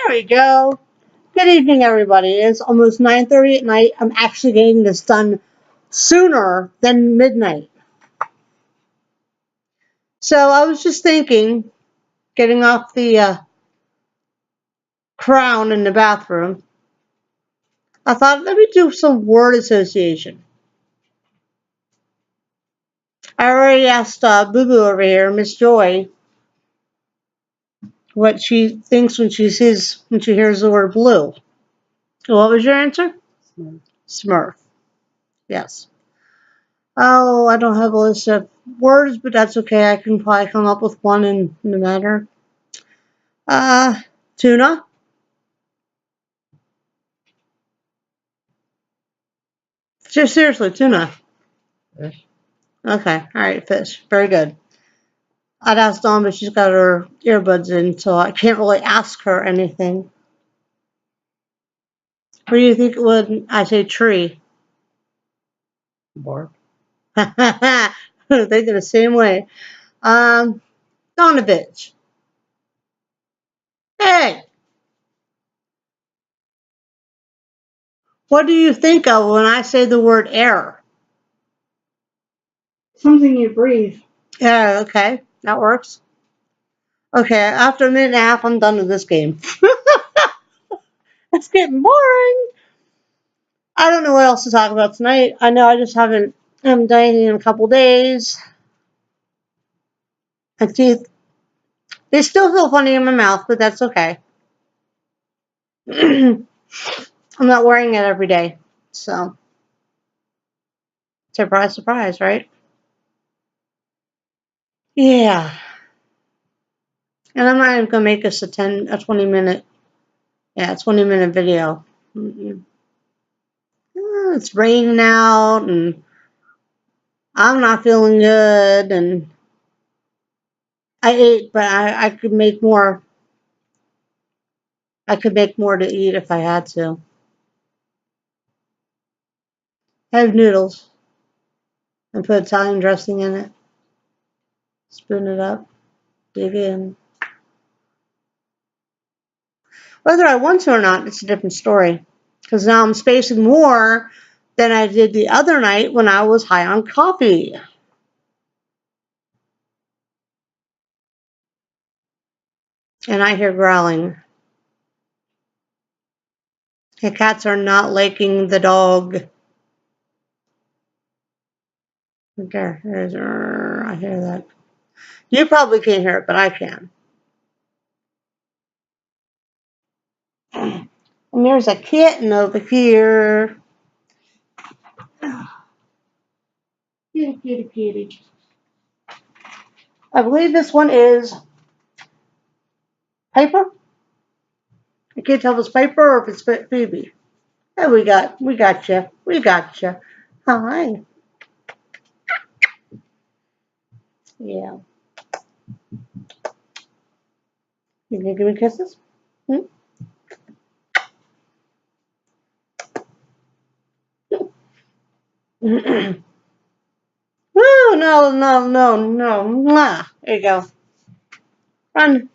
There we go. Good evening, everybody. It's almost 9:30 at night. I'm actually getting this done sooner than midnight. So I was just thinking, getting off the crown in the bathroom, I thought, let me do some word association. I already asked Boo Boo over here, Miss Joy, what she thinks when she hears the word blue. What was your answer? Smurf. Smurf. Yes. Oh, I don't have a list of words, but that's okay. I can probably come up with one in no matter. Tuna. Seriously, tuna. Fish. Okay, all right, fish. Very good. I'd ask Dawn, but she's got her earbuds in, so I can't really ask her anything. What do you think when I say tree? Bark. They're thinking the same way. Donovich. Hey, what do you think of when I say the word air? Something you breathe. Yeah, okay, that works. Okay, after a minute and a half, I'm done with this game. It's getting boring. I don't know what else to talk about tonight. I know I just haven't done anything in a couple days. My teeth, they still feel funny in my mouth, but that's okay. I'm not wearing it every day. So, surprise, surprise, right? Yeah. And I'm not even going to make this a 20 minute, 20 minute video. It's raining out and I'm not feeling good and I ate, but I could make more. I could make more to eat if I had to. I have noodles and put Italian dressing in it. Spoon it up. Dig in. Whether I want to or not, it's a different story. Because now I'm spacing more than I did the other night when I was high on coffee. And I hear growling. The cats are not liking the dog. Okay, I hear that. You probably can't hear it, but I can. And there's a kitten over here. Kitty, kitty, kitty. I believe this one is Piper. I can't tell if it's Piper or if it's Phoebe. Hey, we got you. We got you. Hi. Yeah. You gonna give me kisses? Hmm? Woo! No, no, no, no. Mwah. There you go. Run.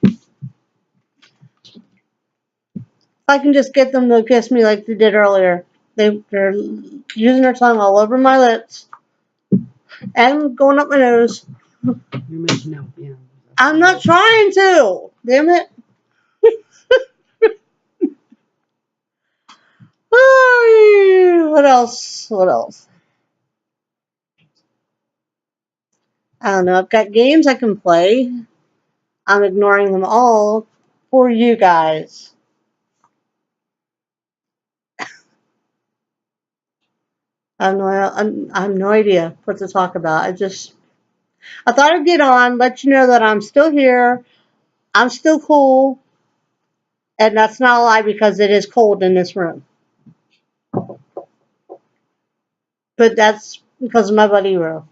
I can just get them to kiss me like they did earlier. They're using their tongue all over my lips and going up my nose. You're making out, yeah. I'm not trying to. Damn it. What else? What else? I don't know. I've got games I can play. I'm ignoring them all for you guys. I have no idea what to talk about. I thought I'd get on, let you know that I'm still here. I'm still cool. And that's not a lie because it is cold in this room. But that's because of my buddy Ru.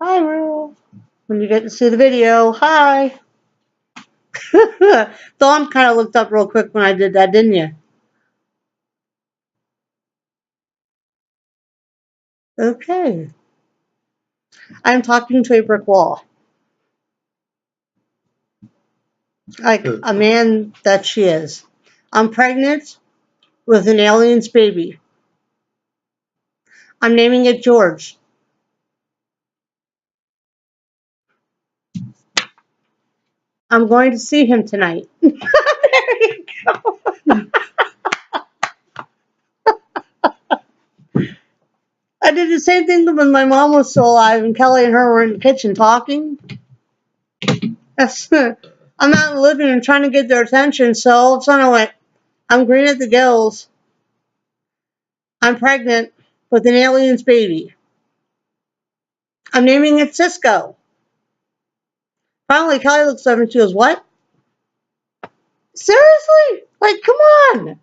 Hi, Ru. When you get to see the video, hi. Dawn kind of looked up real quick when I did that, didn't you? Okay. I'm talking to a brick wall. like a man that she is. I'm pregnant with an alien's baby. I'm naming it George. I'm going to see him tonight. There you go. I did the same thing when my mom was still alive and Kelly and her were in the kitchen talking. I'm out in the living room trying to get their attention, so all of a sudden I went, I'm green at the gills. I'm pregnant with an alien's baby. I'm naming it Cisco. Finally, Kelly looks over and she goes, what? Seriously? Like, come on.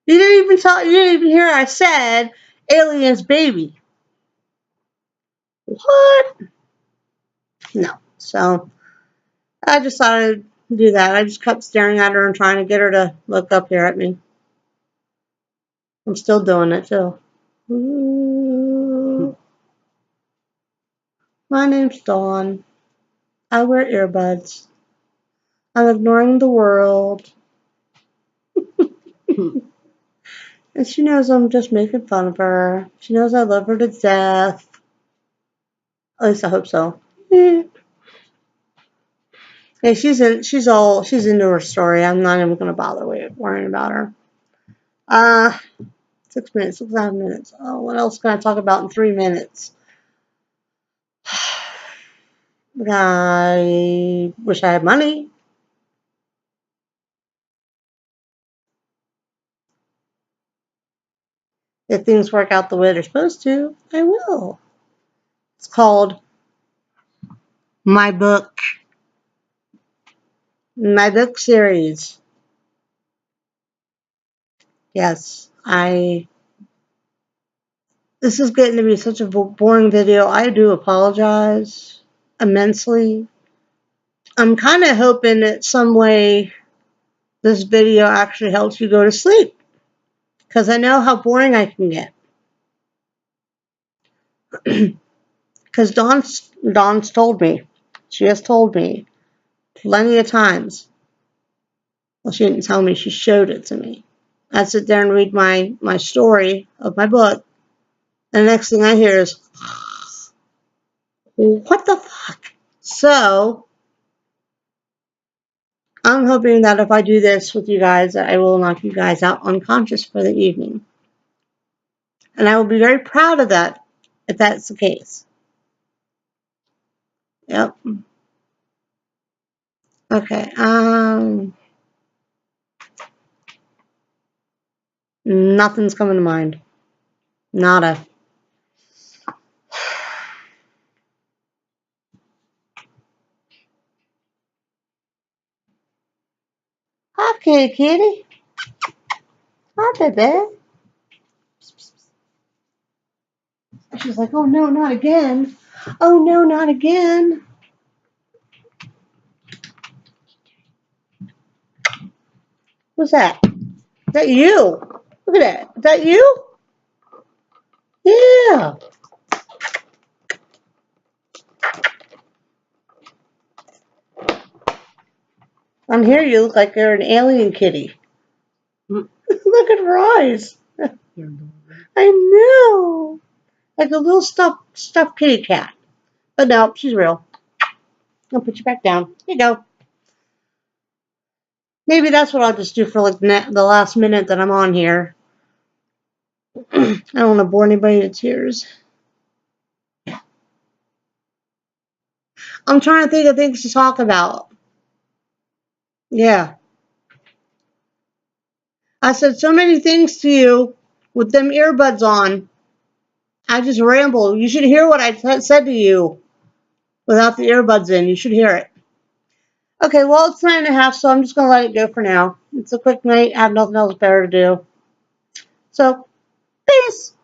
You didn't even hear I said alien's baby. What? No. So I just thought I'd do that. I just kept staring at her and trying to get her to look up here at me. I'm still doing it too. Ooh. My name's Dawn. I wear earbuds. I'm ignoring the world. And she knows I'm just making fun of her. She knows I love her to death. At least I hope so. Yeah, she's into her story. I'm not even gonna bother worrying about her. 6 minutes, 6.5 minutes. Oh, what else can I talk about in 3 minutes? I wish I had money. If things work out the way they're supposed to, I will. It's called my book series. Yes, this is getting to be such a boring video. I do apologize immensely. I'm kind of hoping that some way this video actually helps you go to sleep, because I know how boring I can get. Because Dawn's told me. She has told me plenty of times. Well, she didn't tell me, she showed it to me. I sit there and read my story of my book, and the next thing I hear is, what the fuck? So, I'm hoping that if I do this with you guys, I will knock you guys out unconscious for the evening. And I will be very proud of that, if that's the case. Yep. Okay, nothing's coming to mind. Nada. Okay, kitty. Hi, baby. She's like, oh no, not again. Oh no, not again. What's that? Is that you? Look at that. Is that you? Yeah. On here, you look like you're an alien kitty. Look at her eyes. I know. Like a little stuffed kitty cat. But no, she's real. I'll put you back down. Here you go. Maybe that's what I'll just do for like the last minute that I'm on here. I don't want to bore anybody to tears. I'm trying to think of things to talk about. Yeah. I said so many things to you with them earbuds on. I just ramble. You should hear what I said to you without the earbuds in. You should hear it. Okay, well, it's 9:30, so I'm just going to let it go for now. It's a quick night. I have nothing else better to do. So, peace.